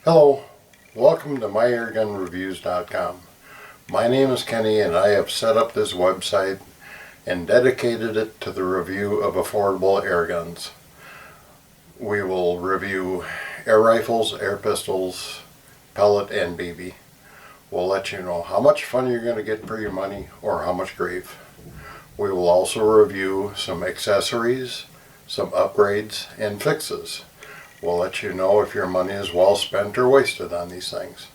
Hello, welcome to MyAirGunReviews.com. My name is Kenny and I have set up this website and dedicated it to the review of affordable air guns. We will review air rifles, air pistols, pellet, and BB. We'll let you know how much fun you're going to get for your money or how much grief. We will also review some accessories, some upgrades, and fixes. We'll let you know if your money is well spent or wasted on these things.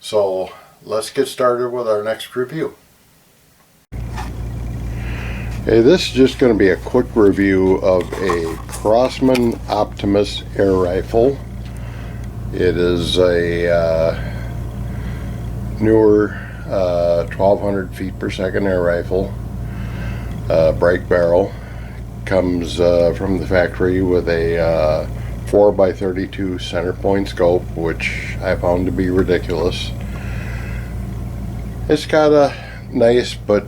So let's get started with our next review. Okay, this is just going to be a quick review of a Crosman Optimus Air Rifle. It is a newer 1200 feet per second air rifle, bright barrel. Comes from the factory with a 4x32 center point scope, which I found to be ridiculous. It's got a nice but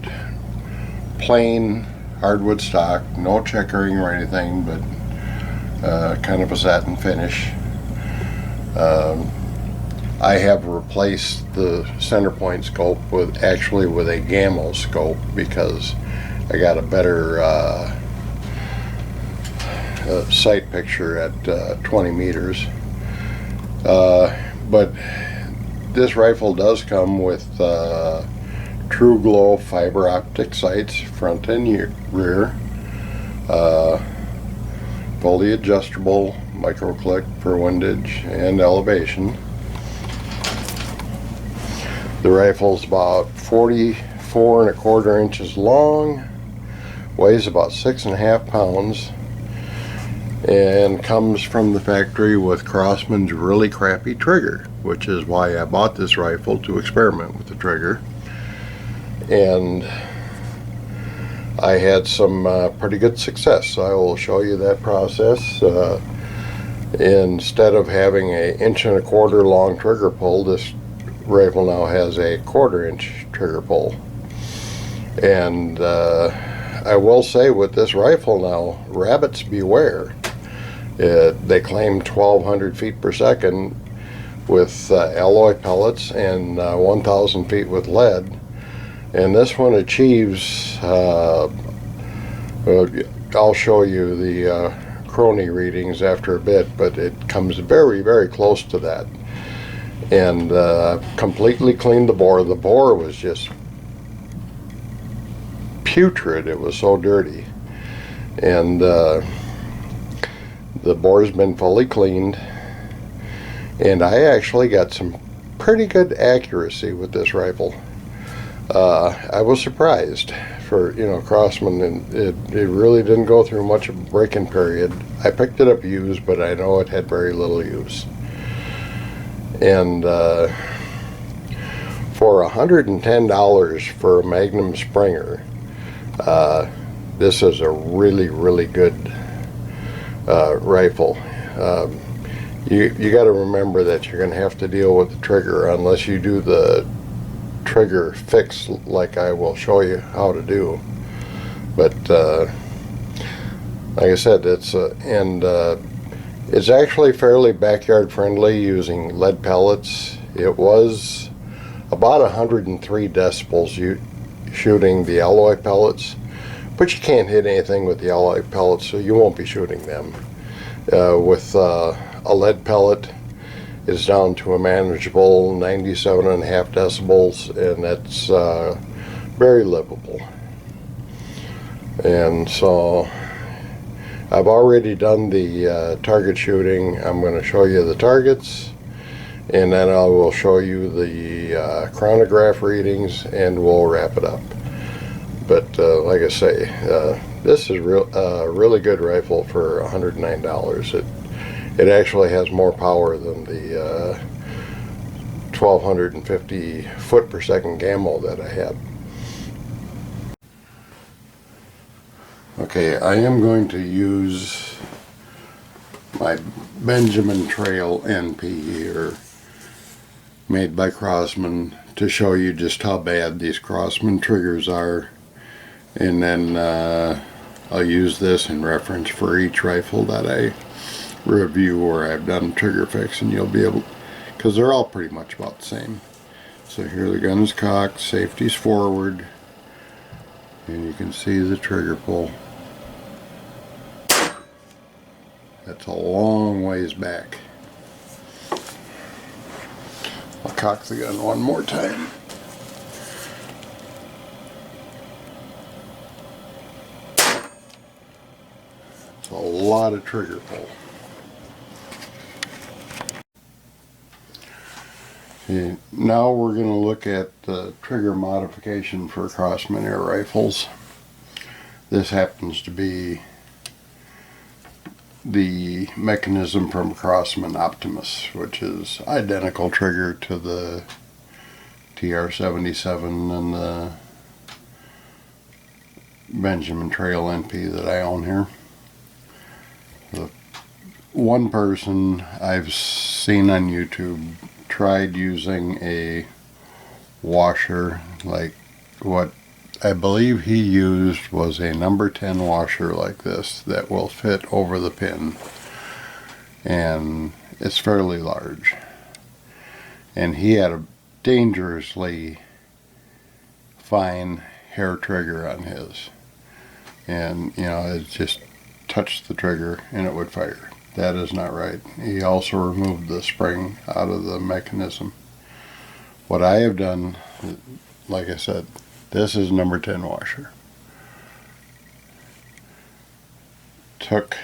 plain hardwood stock, no checkering or anything, but kind of a satin finish. I have replaced the center point scope with a gamma scope because I got a better sight picture at 20 meters. But this rifle does come with true glow fiber optic sights, front and rear, fully adjustable micro click for windage and elevation. The rifle's about 44¼ inches long, weighs about 6.5 pounds, and comes from the factory with Crosman's really crappy trigger, which is why I bought this rifle, to experiment with the trigger. And I had some pretty good success, so I will show you that process. Instead of having a 1¼ long trigger pull, this rifle now has a 1/4 inch trigger pull. And I will say with this rifle now, rabbits beware. They claim 1200 feet per second with alloy pellets and 1000 feet with lead, and this one achieves I'll show you the crony readings after a bit, but it comes very, very close to that. And completely cleaned the bore. The bore was just putrid, it was so dirty. And the bore's been fully cleaned, and I actually got some pretty good accuracy with this rifle. I was surprised for, Crosman, and it really didn't go through much of a break-in period. I picked it up used, but I know it had very little use. And for $110 for a Magnum Springer, this is a really, really good rifle. You got to remember that you're going to have to deal with the trigger unless you do the trigger fix like I will show you how to do. But like I said, it's actually fairly backyard friendly using lead pellets. It was about 103 decibels shooting the alloy pellets, but you can't hit anything with the alloy pellets, so you won't be shooting them. With a lead pellet, it's down to a manageable 97.5 decibels, and that's very livable. And so I've already done the target shooting. I'm going to show you the targets, and then I will show you the chronograph readings, and we'll wrap it up. But like I say, this is really good rifle for $109. It actually has more power than the 1250 foot per second gamma that I had. Okay, I am going to use my Benjamin Trail NP here, made by Crosman, to show you just how bad these Crosman triggers are. And then I'll use this in reference for each rifle that I review where I've done trigger fix, and you'll be able, because they're all pretty much about the same. So here the gun is cocked, safety's forward, and you can see the trigger pull. That's a long ways back. I'll cock the gun one more time. It's a lot of trigger pull. Okay, now we're going to look at the trigger modification for Crosman air rifles. This happens to be the mechanism from Crosman Optimus, which is identical trigger to the TR-77 and the Benjamin Trail NP that I own here. The one person I've seen on YouTube tried using a washer, like what I believe he used was a number 10 washer like this that will fit over the pin, and it's fairly large, and he had a dangerously fine hair trigger on his, and you know, it just touched the trigger and it would fire. That is not right. He also removed the spring out of the mechanism. What I have done, like I said, this is number 10 washer. Took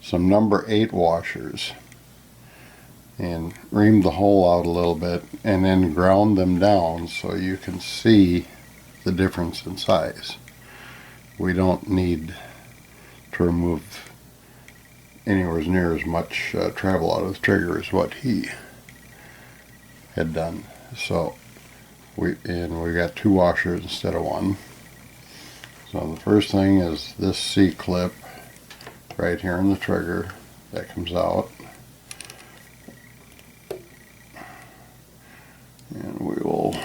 some number 8 washers and reamed the hole out a little bit and then ground them down so you can see the difference in size. We don't need to remove anywhere near as much travel out of the trigger as what he had done. So we got 2 washers instead of 1. So the first thing is this C-clip right here in the trigger that comes out, and we will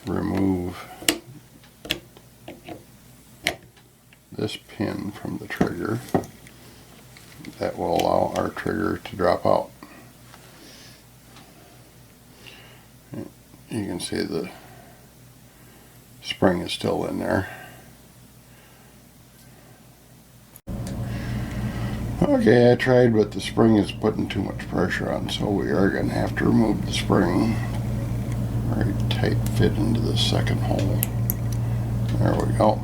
remove this pin from the trigger. That will allow our trigger to drop out. You can see the spring is still in there. Okay, I tried, but the spring is putting too much pressure on, so we are going to have to remove the spring. Very tight fit into the second hole. There we go.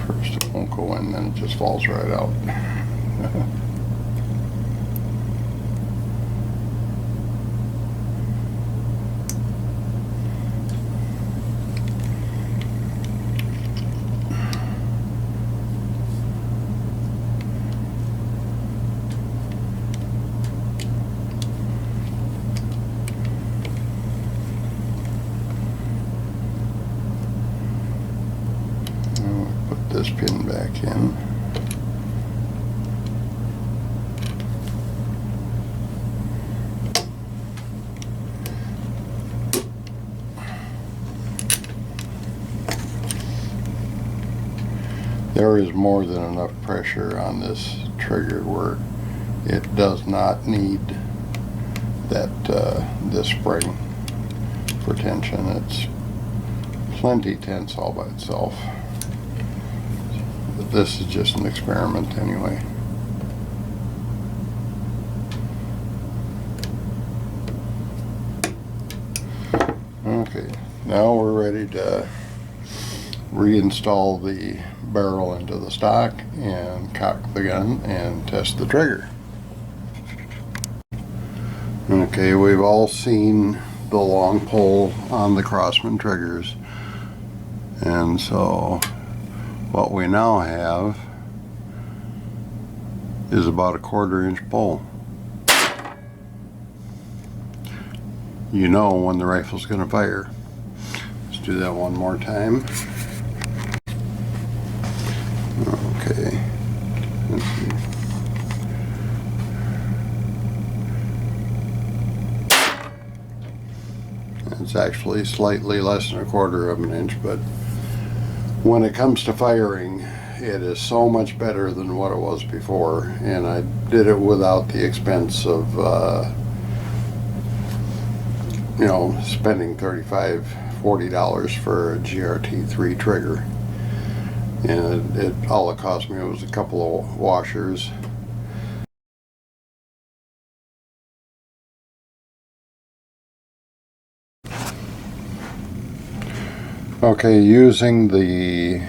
First it won't go in, then it just falls right out. This pin back in. There is more than enough pressure on this trigger where it does not need that this spring for tension. It's plenty tense all by itself. But this is just an experiment anyway. Okay, now we're ready to reinstall the barrel into the stock and cock the gun and test the trigger. Okay, we've all seen the long pull on the Crosman triggers, and so what we now have is about a 1/4 inch pull. You know when the rifle's going to fire. Let's do that one more time. It's actually slightly less than 1/4 of an inch, but when it comes to firing, it is so much better than what it was before, and I did it without the expense of you know, spending $35–40 for a GRT3 trigger. And all it cost me was a couple of washers. Okay, using the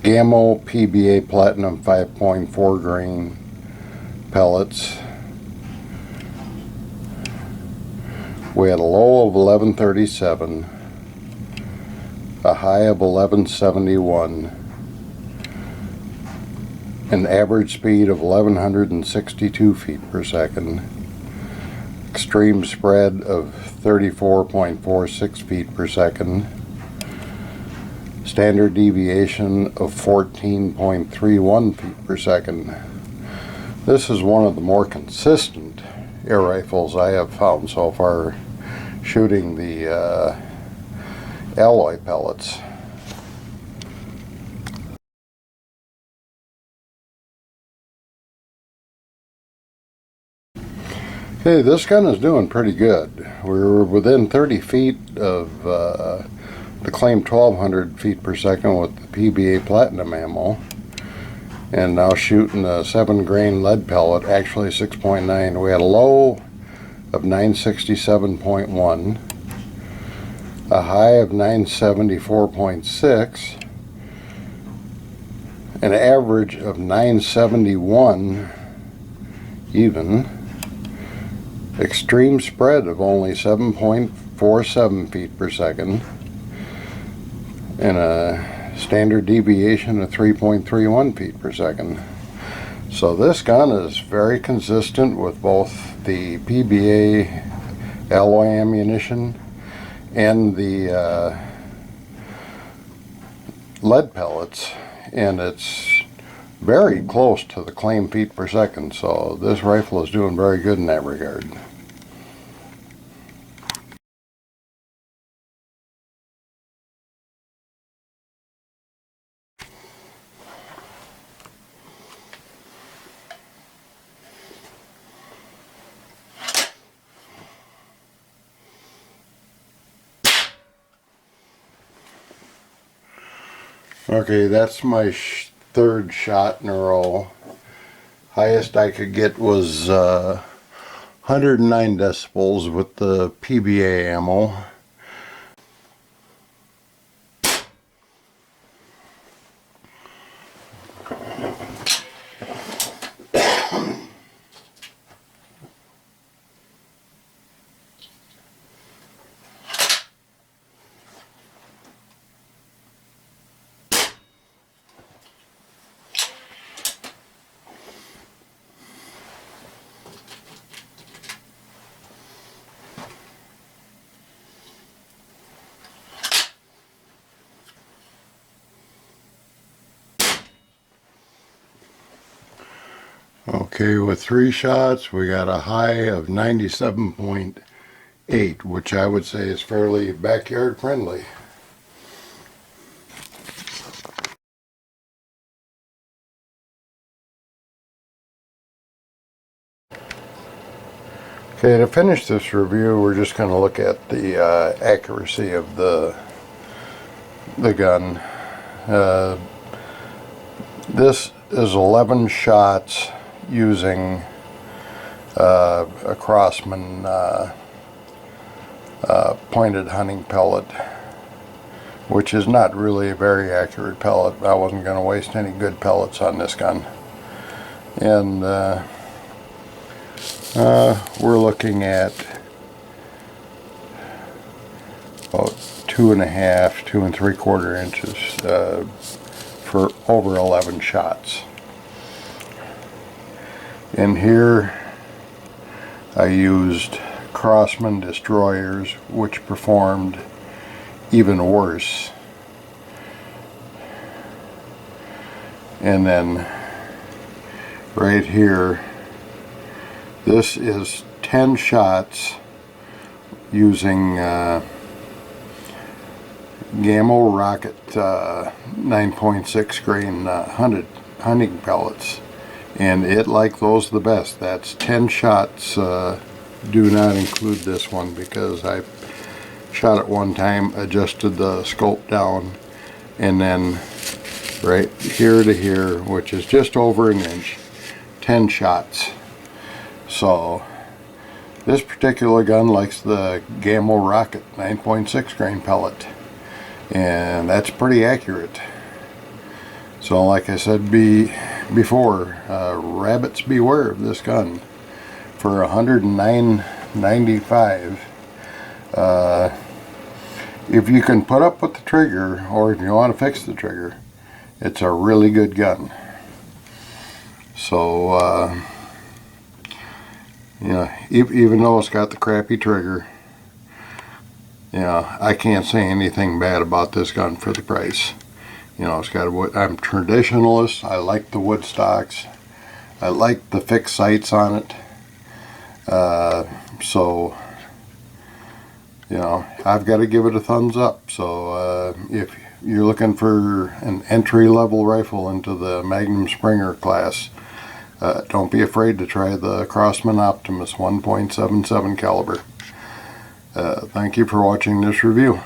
Gammo PBA Platinum 5.4 grain pellets, we had a low of 1137, a high of 1171, an average speed of 1162 feet per second, extreme spread of 34.46 feet per second, standard deviation of 14.31 feet per second. This is one of the more consistent air rifles I have found so far shooting the alloy pellets. Okay, this gun is doing pretty good. We're within 30 feet of the claimed 1200 feet per second with the PBA Platinum ammo, and now shooting a 7 grain lead pellet, actually 6.9. We had a low of 967.1, a high of 974.6, an average of 971 even, extreme spread of only 7.47 feet per second, and a standard deviation of 3.31 feet per second. So this gun is very consistent with both the PBA alloy ammunition and the lead pellets, and it's very close to the claimed feet per second, so this rifle is doing very good in that regard. Okay, that's my third shot in a row. Highest I could get was 109 decibels with the PBA ammo. Okay, with 3 shots, we got a high of 97.8, which I would say is fairly backyard friendly. Okay, to finish this review, we're just going to look at the accuracy of the gun. This is 11 shots using a Crosman pointed hunting pellet, which is not really a very accurate pellet. I wasn't going to waste any good pellets on this gun. And we're looking at about 2.5, 2 3/4 inches for over 11 shots. In here I used Crosman destroyers, which performed even worse. And then right here, this is 10 shots using Gamma Rocket 9.6 grain hunting pellets, and it liked those the best. That's 10 shots. Do not include this one because I shot it one time, adjusted the scope down, and then right here to here, which is just over an inch, 10 shots. So this particular gun likes the Gamma Rocket 9.6 grain pellet, and that's pretty accurate. So like I said before, rabbits beware of this gun. For $109.95, if you can put up with the trigger, or if you want to fix the trigger, it's a really good gun. So you know, even though it's got the crappy trigger, you know, I can't say anything bad about this gun for the price. You know, it's got a wood. I'm traditionalist. I like the wood stocks. I like the fixed sights on it. So, you know, I've got to give it a thumbs up. So if you're looking for an entry-level rifle into the Magnum Springer class, don't be afraid to try the Crosman Optimus 1.77 caliber. Thank you for watching this review.